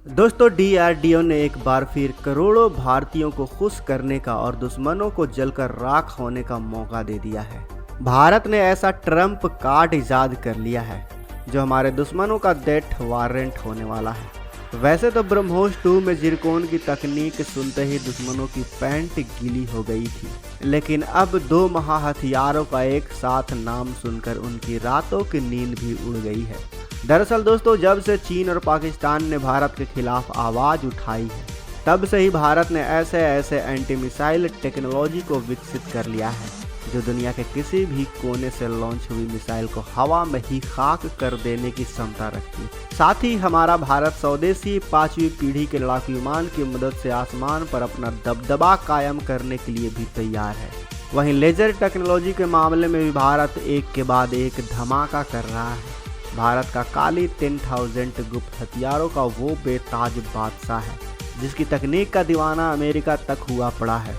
दोस्तों डीआरडीओ ने एक बार फिर करोड़ों भारतीयों को खुश करने का और दुश्मनों को जलकर राख होने का मौका दे दिया है। भारत ने ऐसा ट्रम्प कार्ड इजाद कर लिया है जो हमारे दुश्मनों का डेथ वारंट होने वाला है। वैसे तो ब्रह्मोस 2 में जिरकोन की तकनीक सुनते ही दुश्मनों की पैंट गीली हो गई थी, लेकिन अब 2 महाहथियारों का एक साथ नाम सुनकर उनकी रातों की नींद भी उड़ गई है। दरअसल दोस्तों, जब से चीन और पाकिस्तान ने भारत के खिलाफ आवाज़ उठाई है, तब से ही भारत ने ऐसे ऐसे एंटी मिसाइल टेक्नोलॉजी को विकसित कर लिया है जो दुनिया के किसी भी कोने से लॉन्च हुई मिसाइल को हवा में ही खाक कर देने की क्षमता रखती है। साथ ही हमारा भारत स्वदेशी 5वीं पीढ़ी के लड़ाकू विमान की मदद से आसमान पर अपना दबदबा कायम करने के लिए भी तैयार है। वहीं लेजर टेक्नोलॉजी के मामले में भी भारत एक के बाद एक धमाका कर रहा है। भारत का काली 10,000 गुप्त हथियारों का वो बेताज बादशाह है जिसकी तकनीक का दीवाना अमेरिका तक हुआ पड़ा है,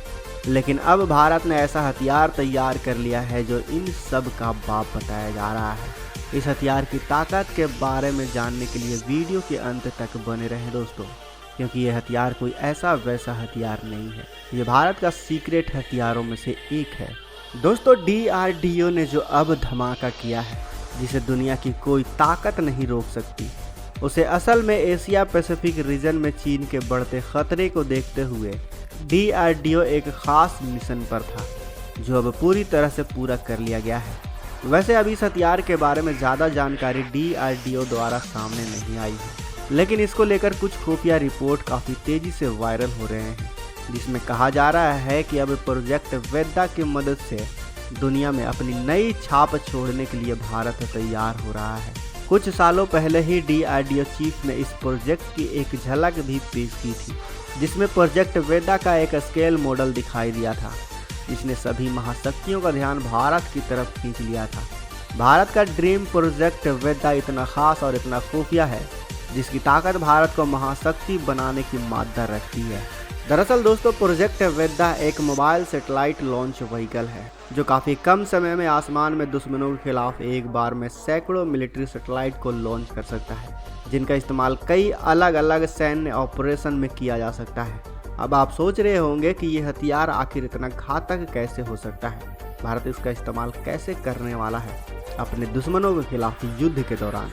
लेकिन अब भारत ने ऐसा हथियार तैयार कर लिया है जो इन सब का बाप बताया जा रहा है। इस हथियार की ताकत के बारे में जानने के लिए वीडियो के अंत तक बने रहें दोस्तों, क्योंकि यह हथियार कोई ऐसा वैसा हथियार नहीं है, ये भारत का सीक्रेट हथियारों में से एक है। दोस्तों, डीआरडीओ ने जो अब धमाका किया है जिसे दुनिया की कोई ताकत नहीं रोक सकती, उसे असल में एशिया पैसिफिक रीजन में चीन के बढ़ते खतरे को देखते हुए डीआरडीओ एक खास मिशन पर था जो अब पूरी तरह से पूरा कर लिया गया है। वैसे अभी इस हथियार के बारे में ज़्यादा जानकारी डीआरडीओ द्वारा सामने नहीं आई है, लेकिन इसको लेकर कुछ खुफिया रिपोर्ट काफ़ी तेज़ी से वायरल हो रहे हैं, जिसमें कहा जा रहा है कि अब प्रोजेक्ट वेदा की मदद से दुनिया में अपनी नई छाप छोड़ने के लिए भारत तैयार हो रहा है। कुछ सालों पहले ही डीआरडीओ चीफ ने इस प्रोजेक्ट की एक झलक भी पेश की थी, जिसमें प्रोजेक्ट वेदा का एक स्केल मॉडल दिखाई दिया था। इसने सभी महाशक्तियों का ध्यान भारत की तरफ खींच लिया था। भारत का ड्रीम प्रोजेक्ट वेदा इतना खास और इतना खुफिया है जिसकी ताकत भारत को महाशक्ति बनाने की मादा रखती है। दरअसल दोस्तों, प्रोजेक्ट वेदा एक मोबाइल सैटेलाइट लॉन्च व्हीकल है जो काफ़ी कम समय में आसमान में दुश्मनों के खिलाफ एक बार में सैकड़ों मिलिट्री सैटेलाइट को लॉन्च कर सकता है, जिनका इस्तेमाल कई अलग अलग सैन्य ऑपरेशन में किया जा सकता है। अब आप सोच रहे होंगे कि ये हथियार आखिर इतना घातक कैसे हो सकता है, भारत इसका इस्तेमाल कैसे करने वाला है अपने दुश्मनों के खिलाफ युद्ध के दौरान।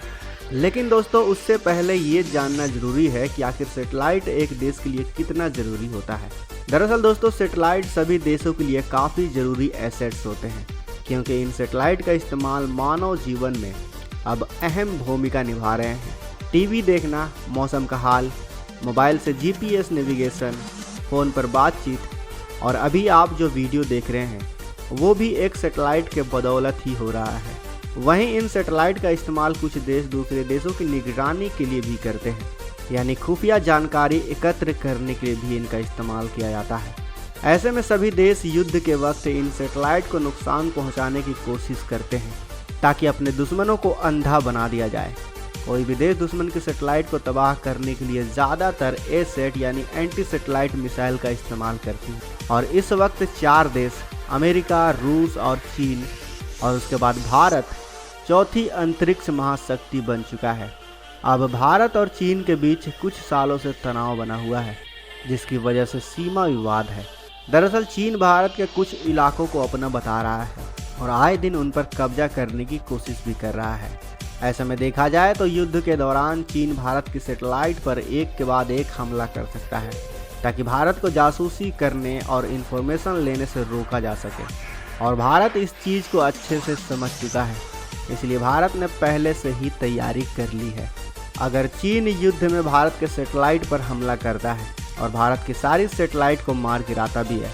लेकिन दोस्तों, उससे पहले ये जानना जरूरी है कि आखिर सैटेलाइट एक देश के लिए कितना ज़रूरी होता है। दरअसल दोस्तों, सैटेलाइट सभी देशों के लिए काफ़ी ज़रूरी एसेट्स होते हैं, क्योंकि इन सैटेलाइट का इस्तेमाल मानव जीवन में अब अहम भूमिका निभा रहे हैं। टीवी देखना, मौसम का हाल, मोबाइल से जीपीएस नेविगेशन, फ़ोन पर बातचीत और अभी आप जो वीडियो देख रहे हैं वो भी एक सैटेलाइट के बदौलत ही हो रहा है। वहीं इन सैटेलाइट का इस्तेमाल कुछ देश दूसरे देशों की निगरानी के लिए भी करते हैं, यानी खुफिया जानकारी एकत्र करने के लिए भी इनका इस्तेमाल किया जाता है। ऐसे में सभी देश युद्ध के वक्त इन सैटेलाइट को नुकसान पहुंचाने की कोशिश करते हैं ताकि अपने दुश्मनों को अंधा बना दिया जाए। कोई भी देश दुश्मन की सैटेलाइट को तबाह करने के लिए ज़्यादातर एसेट यानी एंटी सैटेलाइट मिसाइल का इस्तेमाल करती है, और इस वक्त 4 देश अमेरिका, रूस और चीन और उसके बाद भारत चौथी अंतरिक्ष महाशक्ति बन चुका है। अब भारत और चीन के बीच कुछ सालों से तनाव बना हुआ है, जिसकी वजह से सीमा विवाद है। दरअसल चीन भारत के कुछ इलाकों को अपना बता रहा है और आए दिन उन पर कब्जा करने की कोशिश भी कर रहा है। ऐसे में देखा जाए तो युद्ध के दौरान चीन भारत की सैटेलाइट पर एक के बाद एक हमला कर सकता है ताकि भारत को जासूसी करने और इन्फॉर्मेशन लेने से रोका जा सके, और भारत इस चीज़ को अच्छे से समझ चुका है, इसलिए भारत ने पहले से ही तैयारी कर ली है। अगर चीन युद्ध में भारत के सैटेलाइट पर हमला करता है और भारत की सारी सैटेलाइट को मार गिराता भी है,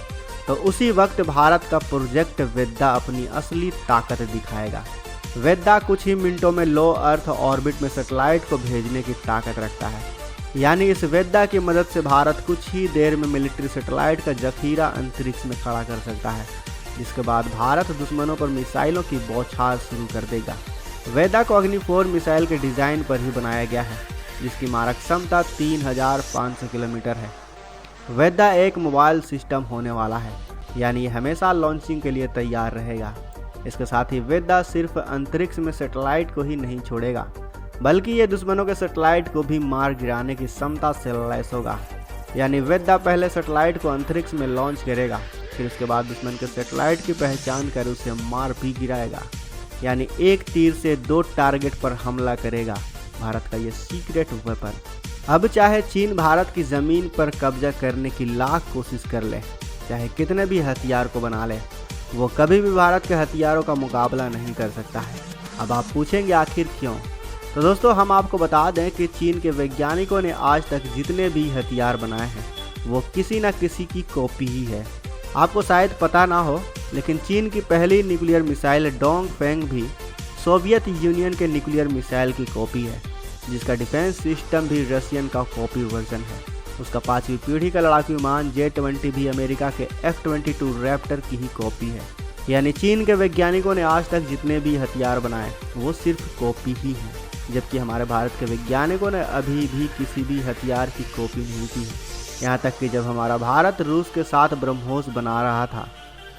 तो उसी वक्त भारत का प्रोजेक्ट वेदा अपनी असली ताकत दिखाएगा। वेदा कुछ ही मिनटों में लो अर्थ ऑर्बिट में सैटेलाइट को भेजने की ताकत रखता है, यानी इस वेदा की मदद से भारत कुछ ही देर में मिलिट्री सैटेलाइट का जखीरा अंतरिक्ष में खड़ा कर सकता है, जिसके बाद भारत दुश्मनों पर मिसाइलों की बौछार शुरू कर देगा। वेदा को अग्नि 4 मिसाइल के डिज़ाइन पर ही बनाया गया है, जिसकी मारक क्षमता 3500 किलोमीटर है। वेदा एक मोबाइल सिस्टम होने वाला है, यानी हमेशा लॉन्चिंग के लिए तैयार रहेगा। इसके साथ ही वेदा सिर्फ अंतरिक्ष में सैटेलाइट को ही नहीं छोड़ेगा, बल्कि ये दुश्मनों के सैटेलाइट को भी मार गिराने की क्षमता से लैस होगा। यानी वेदा पहले सैटेलाइट को अंतरिक्ष में लॉन्च करेगा, फिर उसके बाद दुश्मन के सैटेलाइट की पहचान कर उसे मार भी गिराएगा। यानी एक तीर से 2 टारगेट पर हमला करेगा भारत का ये सीक्रेट वेपन। अब चाहे चीन भारत की ज़मीन पर कब्जा करने की लाख कोशिश कर ले, चाहे कितने भी हथियार को बना ले, वो कभी भी भारत के हथियारों का मुकाबला नहीं कर सकता है। अब आप पूछेंगे आखिर क्यों? तो दोस्तों हम आपको बता दें कि चीन के वैज्ञानिकों ने आज तक जितने भी हथियार बनाए हैं वो किसी न किसी की कॉपी ही है। आपको शायद पता ना हो, लेकिन चीन की पहली न्यूक्लियर मिसाइल डोंगफेंग भी सोवियत यूनियन के न्यूक्लियर मिसाइल की कॉपी है, जिसका डिफेंस सिस्टम भी रशियन का कॉपी वर्जन है। उसका 5वीं पीढ़ी का लड़ाकू विमान J-20 भी अमेरिका के F-22 रैप्टर की ही कॉपी है। यानी चीन के वैज्ञानिकों ने आज तक जितने भी हथियार बनाए वो सिर्फ कॉपी ही है, जबकि हमारे भारत के वैज्ञानिकों ने अभी भी किसी भी हथियार की कॉपी नहीं की है। यहाँ तक कि जब हमारा भारत रूस के साथ ब्रह्मोस बना रहा था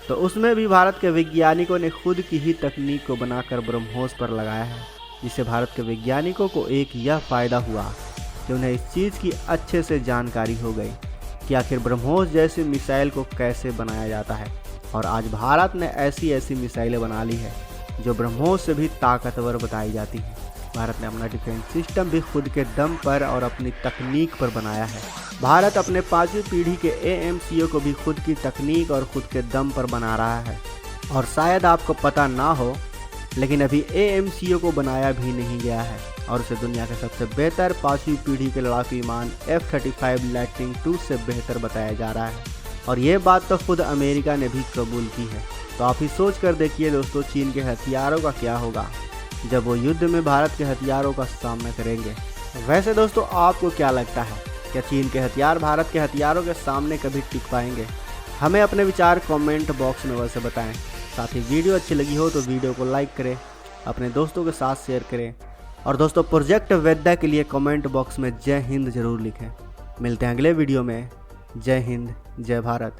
तो उसमें भी भारत के वैज्ञानिकों ने खुद की ही तकनीक को बनाकर ब्रह्मोस पर लगाया है, जिससे भारत के वैज्ञानिकों को एक यह फ़ायदा हुआ कि उन्हें इस चीज़ की अच्छे से जानकारी हो गई कि आखिर ब्रह्मोस जैसी मिसाइल को कैसे बनाया जाता है। और आज भारत ने ऐसी ऐसी मिसाइलें बना ली है जो ब्रह्मोस से भी ताकतवर बताई जाती हैं। भारत ने अपना डिफेंस सिस्टम भी खुद के दम पर और अपनी तकनीक पर बनाया है। भारत अपने 5वीं पीढ़ी के AMCO को भी खुद की तकनीक और खुद के दम पर बना रहा है। और शायद आपको पता ना हो, लेकिन अभी AMCO को बनाया भी नहीं गया है और उसे दुनिया के सबसे बेहतर 5वीं पीढ़ी के लड़ाकू विमान F-35 लाइटनिंग II से बेहतर बताया जा रहा है। और ये बात तो खुद अमेरिका ने भी कबूल की है। तो आप ही सोच कर देखिए दोस्तों, चीन के हथियारों का क्या होगा जब वो युद्ध में भारत के हथियारों का सामना करेंगे। वैसे दोस्तों आपको क्या लगता है, क्या चीन के हथियार भारत के हथियारों के सामने कभी टिक पाएंगे? हमें अपने विचार कमेंट बॉक्स में वैसे बताएं। साथ ही वीडियो अच्छी लगी हो तो वीडियो को लाइक करें, अपने दोस्तों के साथ शेयर करें और दोस्तों प्रोजेक्ट वेदा के लिए कमेंट बॉक्स में जय हिंद जरूर लिखें। मिलते हैं अगले वीडियो में। जय हिंद, जय भारत।